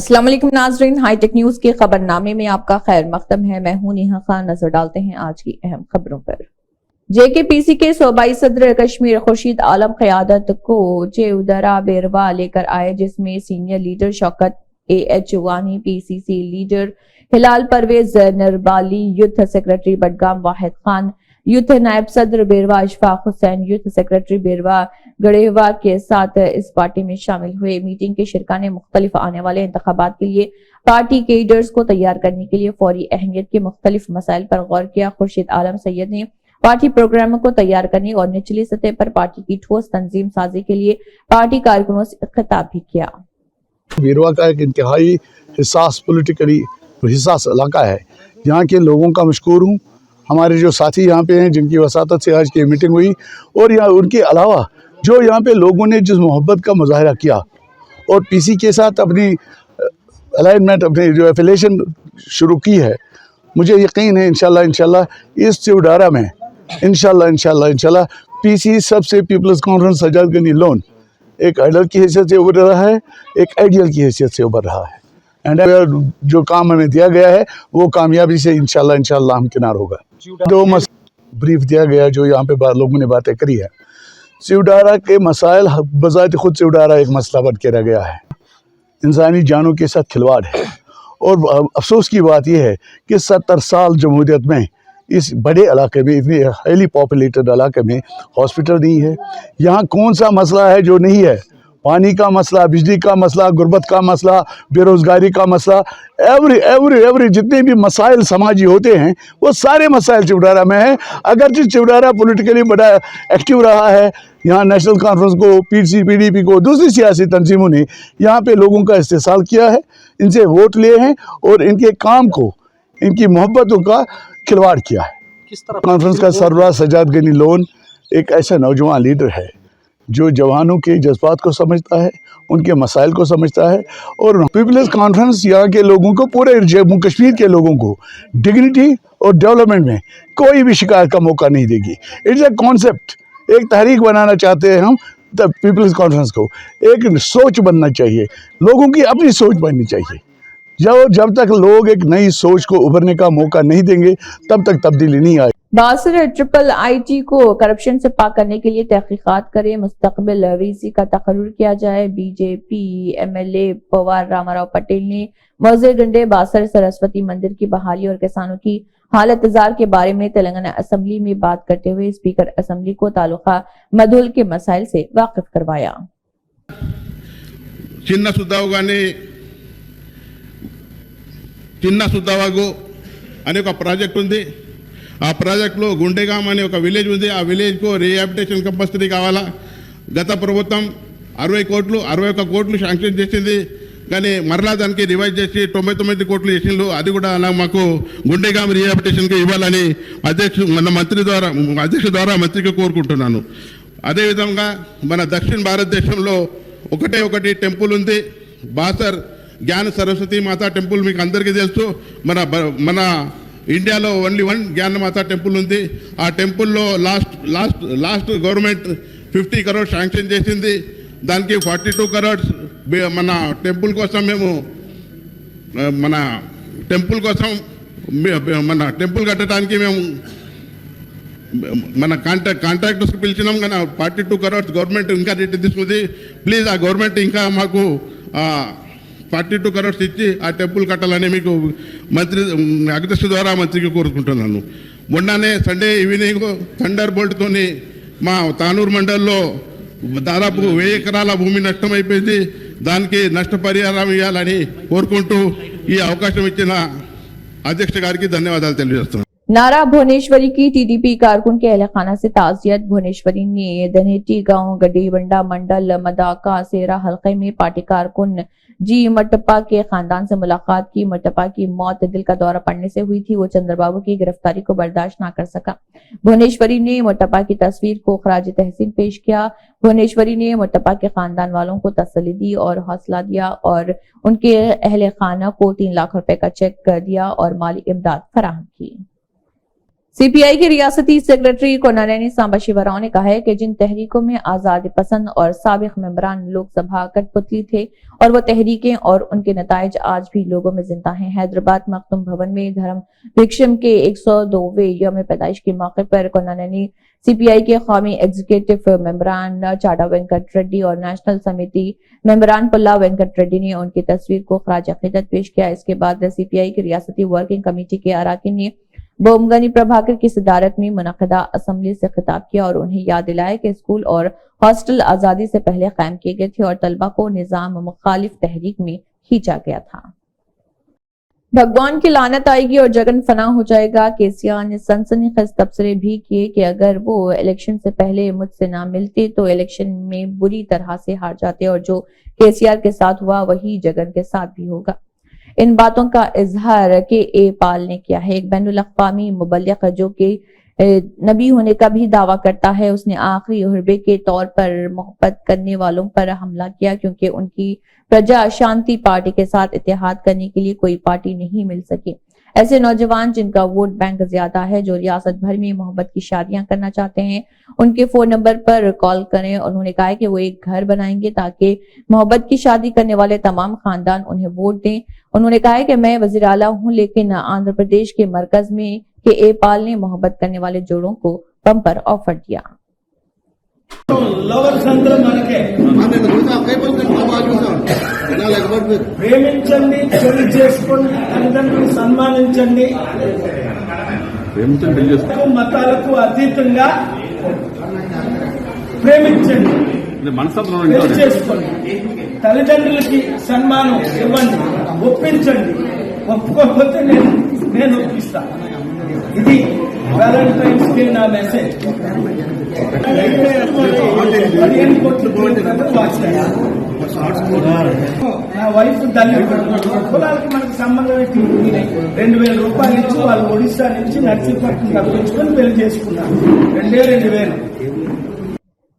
السلام علیکم ناظرین، ہائی ٹیک نیوز کے خبر نامے میں آپ کا خیر مقدم ہے۔ میں ہوں نیہا خان۔ نظر ڈالتے ہیں آج کی اہم خبروں پر۔ جے کے پی سی کے صوبائی صدر کشمیر خورشید عالم قیادت کو چیودارا بیروا لے کر آئے، جس میں سینئر لیڈر شوکت ایچ وانی، پی سی سی لیڈر ہلال پرویز نربالی، یوتھ سیکرٹری بڈگام واحد خان، یوتھ نائب صدر بیروا اشفاق حسین، یوتھ سیکرٹری بیروا گڑھوا کے ساتھ اس پارٹی میں شامل ہوئے۔ میٹنگ کے شرکاء نے مختلف آنے والے انتخابات کے لیے پارٹی کیڈرز کو تیار کرنے کے لیے فوری اہمیت کے مختلف مسائل پر غور کیا۔ خورشید عالم سید نے پارٹی پروگراموں کو تیار کرنے اور نچلی سطح پر پارٹی کی ٹھوس تنظیم سازی کے لیے پارٹی کارکنوں سے خطاب بھی کیا۔ بیروا کا ایک انتہائی حساس پولیٹیکلی حساس علاقہ ہے، یہاں کے لوگوں کا مشکور ہوں۔ ہمارے جو ساتھی یہاں پہ ہیں جن کی وساطت سے آج کی میٹنگ ہوئی، اور یہاں ان کے علاوہ جو یہاں پہ لوگوں نے جس محبت کا مظاہرہ کیا اور پی سی کے ساتھ اپنی الائنمنٹ، اپنی جو ایفیلیشن شروع کی ہے، مجھے یقین ہے انشاءاللہ اس چیودارا میں انشاءاللہ پی سی سب سے پیپلز کانفرنس سجاد غنی لون ایک آئیڈل کی حیثیت سے ابھر رہا ہے، ایک آئیڈیل کی حیثیت سے ابھر رہا ہے، اینڈ جو کام ہمیں دیا گیا ہے وہ کامیابی سے انشاءاللہ ہمکنار ہوگا۔ جو بریف دیا گیا، جو یہاں پہ لوگوں نے باتیں کری ہے، چیودارا کے مسائل بذات خود چیودارا ایک مسئلہ بن کے رہ گیا ہے، انسانی جانوں کے ساتھ کھلواڑ ہے، اور افسوس کی بات یہ ہے کہ 70 سال جمہوریت میں اس بڑے علاقے میں، اتنی ہائیلی پاپولیٹڈ علاقے میں ہاسپٹل نہیں ہے۔ یہاں کون سا مسئلہ ہے جو نہیں ہے؟ پانی کا مسئلہ، بجلی کا مسئلہ، غربت کا مسئلہ، بے روزگاری کا مسئلہ، ایوری جتنے بھی مسائل سماجی ہوتے ہیں وہ سارے مسائل چیودارا میں ہیں۔ اگرچہ چیودارا پولیٹیکلی بڑا ایکٹیو رہا ہے، یہاں نیشنل کانفرنس کو، پی سی پی ڈی پی کو، دوسری سیاسی تنظیموں نے یہاں پہ لوگوں کا استحصال کیا ہے، ان سے ووٹ لیے ہیں اور ان کے کام کو، ان کی محبتوں کا کھلواڑ کیا ہے۔ کانفرنس کا سربراہ سجاد غنی لون ایک ایسا نوجوان لیڈر ہے جو جوانوں کے جذبات کو سمجھتا ہے، ان کے مسائل کو سمجھتا ہے، اور پیپلز کانفرنس یہاں کے لوگوں کو، پورے جموں کشمیر کے لوگوں کو ڈگنیٹی اور ڈیولپمنٹ میں کوئی بھی شکایت کا موقع نہیں دے گی۔ اٹس اے کانسیپٹ، ایک تحریک بنانا چاہتے ہیں ہم پیپلز کانفرنس کو، ایک سوچ بننا چاہیے، لوگوں کی اپنی سوچ بننی چاہیے۔ جب تک لوگ ایک نئی سوچ کو ابھرنے کا موقع نہیں دیں گے تب تک تبدیلی نہیں آئے۔ باصر ٹرپل آئی ٹی کو کرپشن سے پاک کرنے کے لیے تحقیقات کرے، مستقبل ویسی کا تقرر کیا جائے۔ B J P M L A Pawar Rama Patel نے موضع گنڈے باصر سرسوتی مندر کی بحالی اور کسانوں کی حالت زار کے بارے میں تلنگانہ اسمبلی میں بات کرتے ہوئے اسپیکر اسمبلی کو تعلقہ مدھول کے مسائل سے واقف کروایا۔ చిన్న సుద్దవాగు అనే ఒక ప్రాజెక్ట్ ఉంది. ఆ ప్రాజెక్టులో గుండెగాం అనే ఒక విలేజ్ ఉంది. ఆ విలేజ్కు రీహాబిలిటేషన్ కంపల్సరీ కావాలా. గత ప్రభుత్వం 61 కోట్లు శాంక్షన్ చేసింది, కానీ మరలా దానికి రివైజ్ చేసి 99 కోట్లు చేసిండ్రు. అది కూడా అలా మాకు గుండెగాం రీహాబిలిటేషన్కి ఇవ్వాలని అధ్యక్షుడు ద్వారా మంత్రికి కోరుకుంటున్నాను. అదేవిధంగా మన దక్షిణ భారతదేశంలో ఒకటి టెంపుల్ ఉంది, బాసర్ జ్ఞాన సరస్వతి మాతా టెంపుల్. మీకు అందరికీ తెలుసు, మన ఇండియాలో ఓన్లీ 1 జ్ఞాన మాతా టెంపుల్ ఉంది. ఆ టెంపుల్లో లాస్ట్ గవర్నమెంట్ 50 crores శాంక్షన్ చేసింది. దానికి 42 crores మన టెంపుల్ కోసం మన టెంపుల్ కట్టడానికి మేము మన కాంట్రాక్టర్స్కి పిలిచినాం, కానీ 42 crores గవర్నమెంట్ ఇంకా రేట్ తీసుకుంది. ప్లీజ్ ఆ గవర్నమెంట్ ఇంకా మాకు 42 crores ఇచ్చి ఆ టెంపుల్ కట్టాలని మీకు అధ్యక్ష ద్వారా మంత్రికి కోరుకుంటున్నాను. మొన్ననే సండే ఈవినింగ్ థండర్ బోల్ట్తోని మా తానూరు మండల్లో దాదాపు 1000 ఎకరాల భూమి నష్టం అయిపోయింది. దానికి నష్టపరిహారం ఇవ్వాలని కోరుకుంటూ ఈ అవకాశం ఇచ్చిన అధ్యక్ష గారికి ధన్యవాదాలు తెలియజేస్తున్నాను। नारा भुवनेश्वरी की टीडीपी कारकुन के अहल खाना से ताजियत। भुवनेश्वरी ने धनेटी गांव गड्डीबंडा मंडल मदाका सेरा हल्के में पार्टी कारकुन जी मट्टप्पा के खानदान से मुलाकात की। मट्टप्पा की मौत दिल का दौरा पड़ने से हुई थी। वो चंद्रबाबू की गिरफ्तारी को बर्दाश्त ना कर सका। भुवनेश्वरी ने मट्टप्पा की तस्वीर को खराज तहसीन पेश किया। भुवनेश्वरी ने मट्टप्पा के खानदान वालों को तसल्ली दी और हौसला दिया और उनके अहल खाना को 3 लाख रुपए का चेक कर दिया और माली इमदाद फराहम की। CPI के रियासती सेक्रेटरी कोनानैनी सांबा शिवराव ने कहा है कि जिन तहरीकों में आजादी पसंद और साबिक मेंबरान लोकसभा कठपुतली थे और वो तहरीकें और उनके नताइज आज भी लोगों में जिंदा हैं। हैदराबाद मखदूम भवन में धर्म भिक्षम के 102वें यौम पैदाइश के मौके पर कोनानैनी CPI के कौमी एग्जीक्यूटिव मेंबरान चाडा वेंकट रेड्डी और नेशनल समिति मेंबरान पुल्ला वेंकट रेड्डी ने उनकी तस्वीर को खराज अकीदत पेश किया। इसके बाद CPI की रियासती वर्किंग कमेटी के अरकान ने बोमगनी प्रभाकर की सदारत में मुनक़दा असम्बली से खिताब किया और उन्हें याद दिलाया कि स्कूल और हॉस्टल आजादी से पहले कायम किए गए थे और तलबा को निजाम मुखालिफ तहरीक में खींचा गया था। भगवान की लानत आएगी और जगन फना हो जाएगा। केसीआर ने सनसनीखेज तबसरे भी किए कि अगर वो इलेक्शन से पहले मुझसे ना मिलते तो इलेक्शन में बुरी तरह से हार जाते और जो केसीआर के साथ हुआ वही जगन के साथ भी होगा। इन बातों का इजहार के पाल ने किया है। एक बैनुल अक़वामी मुबल्लिग़ जो कि नबी होने का भी दावा करता है, उसने आखिरी हुर्बे के तौर पर मोहब्बत करने वालों पर हमला किया क्योंकि उनकी प्रजा शांति पार्टी के साथ इत्तेहाद करने के लिए कोई पार्टी नहीं मिल सकी। ऐसे नौजवान जिनका वोट बैंक ज्यादा है, जो रियासत भर में मोहब्बत की शादियां करना चाहते हैं, उनके फोन नंबर पर कॉल करें। उन्होंने कहा है कि वो एक घर बनाएंगे ताकि मोहब्बत की शादी करने वाले तमाम खानदान उन्हें वोट दें। उन्होंने कहा है कि मैं वजीर आला हूं, लेकिन आंध्र प्रदेश के मरकज में के पाल ने मोहब्बत करने वाले जोड़ों को बम्पर ऑफर दिया। ప్రేమించండి, పెళ్లి చేసుకోండి, తల్లిదండ్రులు సన్మానించండి, మతాలకు అతీతంగా ప్రేమించండి, పెళ్లి చేసుకోండి, తల్లిదండ్రులకి సన్మానం ఇవ్వండి, ఒప్పించండి, ఒప్పుకోకపోతే నేను ఒప్పిస్తా. ఇది వ్యాలంటైన్స్ డే నా మెసేజ్. 15 కోట్లు నా వైఫ్ దళితుడు, కులాలకి మనకి సంబంధం ఏంటి? 2000 రూపాయలు ఇచ్చి వాళ్ళు ఒడిశా నుంచి నర్సీపట్నం తప్పించుకొని పెళ్లి చేసుకున్నారు. 2000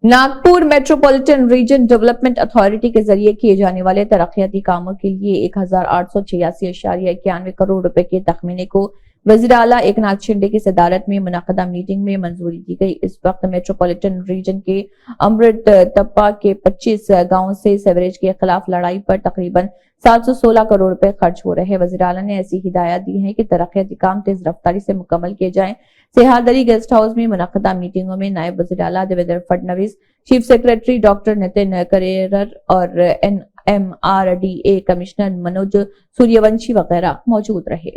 Nagpur metropolitan region development authority के जरिए किए जाने वाले तरक्याती कामों के लिए 1886.91 करोड़ रुपए के तखमीने को वज़ीर आला एकनाथ शिंदे की सदारत में मुनक़दा मीटिंग में मंजूरी दी गई। इस वक्त मेट्रोपॉलिटन रीजन के अमृत तप्पा के 25 गांवों से सीवरेज के खिलाफ लड़ाई पर तकरीबन 716 करोड़ रुपए खर्च हो रहे हैं। वज़ीर आला ने ऐसी हिदायत दी है कि तरक्याती काम तेज रफ्तारी से मुकम्मल किए जाएं। सेहादरी गेस्ट हाउस में मुनक़दा मीटिंगों में नायब वज़ीर आला Devendra Fadnavis, chief secretary doctor Nitin Kareer और NMRDA कमिश्नर मनोज सूर्यवंशी वगैरह मौजूद रहे।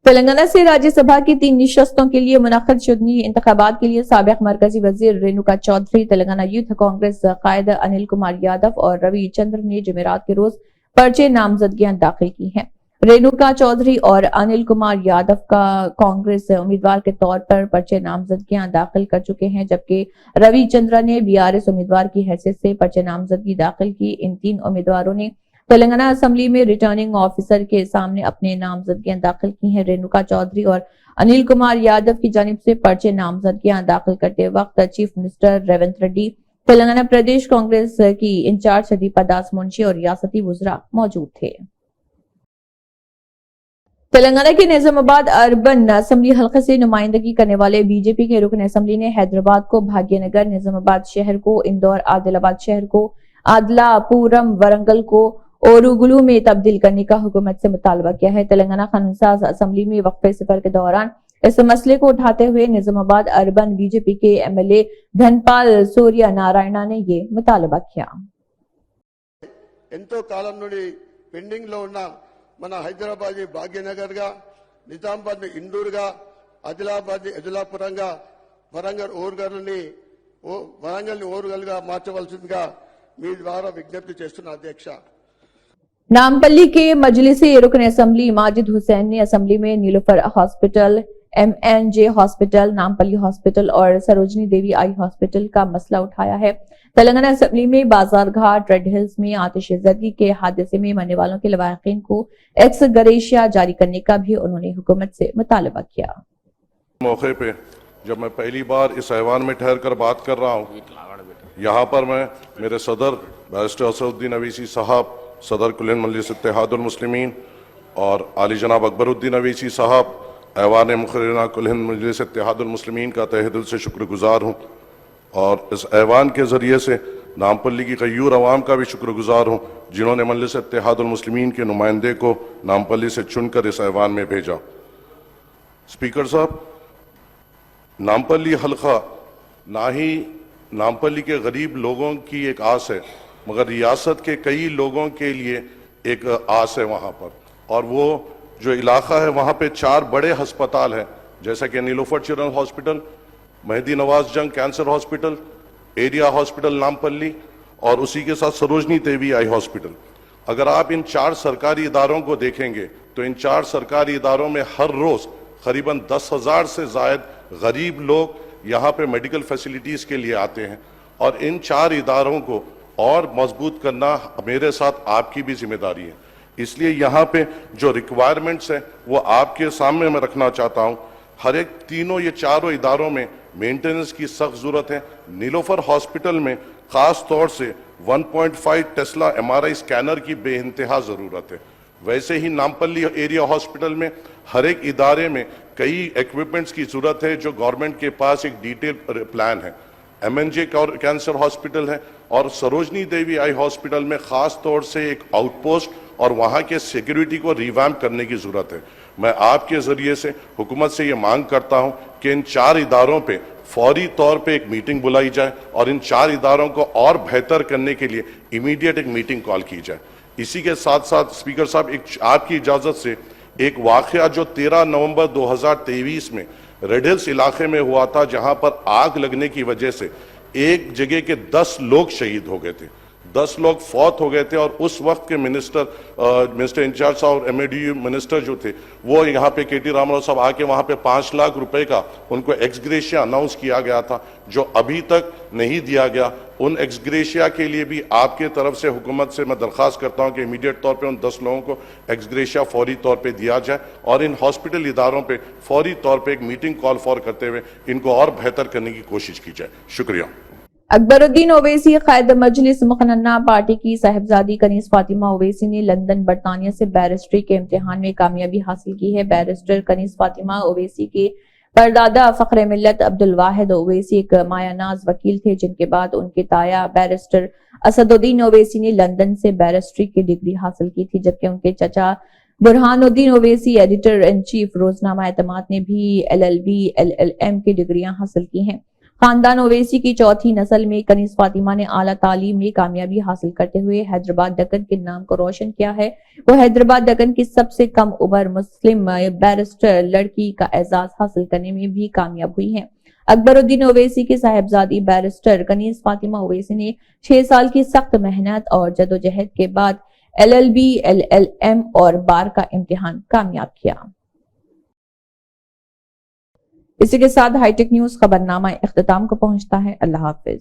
तेलंगाना से राज्यसभा की 3 निशस्तों के लिए मुनक़िद शुदनी इंतखाबात के लिए साबिक मरकजी वजीर रेणुका चौधरी, तेलंगाना यूथ कांग्रेस कायद अनिल कुमार यादव और रवि चंद्र ने जुमेरात के रोज पर्चे नामजदगियां दाखिल की हैं। रेणुका चौधरी और अनिल कुमार यादव का कांग्रेस उम्मीदवार के तौर पर पर्चे नामजदगियां दाखिल कर चुके हैं, जबकि रवि चंद्र ने BRS उम्मीदवार की हैसियत से पर्चे नामजदगी दाखिल की। इन 3 उम्मीदवारों ने तेलंगाना असेंबली में रिटर्निंग ऑफिसर के सामने अपने नामजदगियां दाखिल की हैं। रेणुका चौधरी और अनिल कुमार यादव की जानिब से पर्चे नामजदगियां दाखिल करते वक्त चीफ मिनिस्टर रेवंत रेड्डी, तेलंगाना प्रदेश कांग्रेस की इंचार्ज दीपा दास मुंशी और रियासती वुज़रा मौजूद थे। तेलंगाना के निजामाबाद अर्बन असेंबली हल्के से नुमाइंदगी करने वाले बीजेपी के रुकन असेंबली ने हैदराबाद को भाग्यनगर, निजामाबाद शहर को इंदौर, आदिलाबाद शहर को आदलापुरम, वरंगल को ओरुगुलू में तब्दील करने का हुकूमत से मुतालबा किया है। तेलंगाना कानूनसाज असेंबली में वक्फे सफर के दौरान इस मसले को उठाते हुए निजामाबाद अर्बन बीजेपी के MLA धनपाल सूर्य नारायणा ने ये मुतालबा किया। ఎంతో కాలం నుండి పెండింగ్ లో ఉన్న మన హైదరాబాద్ భాగ్యనగర్ గా, నిజామాబాద్ ఇందూర్ గా, ఆదిలాబాద్ అదిలాపురంగా, వరంగల్ ఓరుగల్ గా మార్చవలసిందిగా మీ ద్వారా విజ్ఞప్తి చేస్తున్న అధ్యక్ష। नामपल्ली के मजलिसी रुकन असेंबली माजिद हुसैन ने असेंबली में Niloufer hospital, MNJ hospital, Nampally hospital और सरोजनी देवी आई हॉस्पिटल का मसला उठाया है। तेलंगाना असेंबली में बाजार घाट, रेड हिल्स में आतिशज़दगी के हादसे में मरने वालों के लवाहिकीन को एक्स ग्रेशिया जारी करने का भी उन्होंने हुकूमत से मुतालबा किया। मौके पे जब मैं पहली बार इस ऐवान में ठहर कर बात कर रहा हूँ, यहाँ पर मैं मेरे सदर बैरिस्टर असदुद्दीन अवीसी साहब, सदर कुल्लन मजलिस इत्तेहादुल मुस्लिमीन और आली जनाब अकबरुद्दीन अवीसी साहब, ऐवान मुखरना कुल हिंद मजलिस इत्तेहादुल मुस्लिमीन का तहे दिल से शुक्रगुजार हूँ और इस ऐवान के ज़रिए से नामपल्ली की गयूर अवाम का भी शुक्रगुजार हूँ जिन्होंने मजलिस इत्तेहादुल मुस्लिमीन के नुमाइंदे को नामपल्ली से चुनकर इस ऐवान में भेजा। स्पीकर साहब, नामपल्ली हल्का ना ही नामपल्ली के गरीब लोगों की एक आस है मगर रियासत के कई लोगों के लिए एक आस है वहाँ पर, और वो जो इलाका है वहाँ पे 4 बड़े अस्पताल हैं जैसा कि नीलोफर चिल्ड्रन हॉस्पिटल, मेहदी नवाज जंग cancer hospital, area hospital Nampally और उसी के साथ सरोजनी देवी आई हॉस्पिटल। अगर आप इन 4 सरकारी इदारों को देखेंगे तो इन 4 सरकारी इदारों में हर रोज़ करीबन 10,000 से ज़ायद गरीब लोग यहाँ पे मेडिकल फैसिलिटीज़ के लिए आते हैं, और इन 4 इदारों को और मजबूत करना मेरे साथ आपकी भी जिम्मेदारी है। इसलिए यहाँ पे जो रिक्वायरमेंट्स हैं वो आपके सामने मैं रखना चाहता हूँ। हर एक ये चारों इदारों में मेंटेनेंस की सख्त ज़रूरत है। नीलोफर हॉस्पिटल में ख़ास तौर से 1.5 टेस्ला MRI स्कैनर की बेइंतहा ज़रूरत है। वैसे ही नामपल्ली एरिया हॉस्पिटल में हर एक इदारे में कई इक्विपमेंट्स की ज़रूरत है जो गवर्नमेंट के पास एक डिटेल प्लान है। MNJ कैंसर हॉस्पिटल है और सरोजनी देवी आई हॉस्पिटल में ख़ास तौर से एक आउटपोस्ट और वहाँ के सिक्योरिटी को रिवैम्प करने की ज़रूरत है। मैं आपके ज़रिए से हुकूमत से ये मांग करता हूँ कि इन 4 इदारों पे फौरी तौर पे एक मीटिंग बुलाई जाए और इन 4 इदारों को और बेहतर करने के लिए इमीडिएट एक मीटिंग कॉल की जाए। इसी के साथ साथ स्पीकर साहब, एक आपकी इजाज़त से एक वाक़या जो 13 नवंबर 2023 में रेड हिल्स इलाके में हुआ था जहाँ पर आग लगने की वजह से एक जगह के 10 लोग शहीद हो गए थे, 10 लोग फौत हो गए थे, और उस वक्त के मिनिस्टर इंचार्ज और MADU मिनिस्टर जो थे वो यहाँ पे KT रामाराव साहब आके वहाँ पे 5 लाख रुपए का उनको एक्सग्रेशिया अनाउंस किया गया था जो अभी तक नहीं दिया गया। उन एक्सग्रेशिया के लिए भी आपके तरफ से हुकूमत से मैं दरख्वास्त करता हूँ कि इमीडिएट तौर पे उन 10 लोगों को एक्सग्रेशिया फौरी तौर पे दिया जाए और इन हॉस्पिटल इदारों पे फौरी तौर पे एक मीटिंग कॉल फॉर करते हुए इनको और बेहतर करने की कोशिश की जाए। शुक्रिया। अकबरुद्दीन ओवैसी कायद मजलिस मुकन्ना पार्टी की साहिबजादी कनीज फातिमा ओवैसी ने लंदन बरतानिया से बैरिस्ट्री के इम्तिहान में कामयाबी हासिल की है। बैरिस्टर कनीज फातिमा ओवैसी के परदादा फखरे मिल्लत अब्दुल वाहिद ओवैसी एक मायानाज वकील थे जिनके बाद उनके ताया बैरिस्टर असदुद्दीन ओवैसी ने लंदन से बैरिस्ट्री की डिग्री हासिल की थी, जबकि उनके चचा Burhanuddin Owaisi editor in chief रोजनामा एतमाद ने भी LLB LLM की डिग्रियां हासिल की हैं। खानदान ओवैसी की चौथी नस्ल में कनीज फातिमा ने आला तालीम में कामयाबी हासिल करते हुए हैदराबाद दक्कन के नाम को रोशन किया है। वो हैदराबाद दक्कन की सबसे कम उम्र मुस्लिम बैरिस्टर लड़की का एजाज हासिल करने में भी कामयाब हुई हैं। अकबरुद्दीन ओवैसी की साहिबजादी बैरिस्टर कनीज फातिमा ओवैसी ने 6 साल की सख्त मेहनत और जदोजहद के बाद LLB LLM और बार का इम्तिहान कामयाब किया। इसी के साथ हाईटेक न्यूज खबरनामा इख्तिताम को पहुंचता है। अल्लाह हाफिज।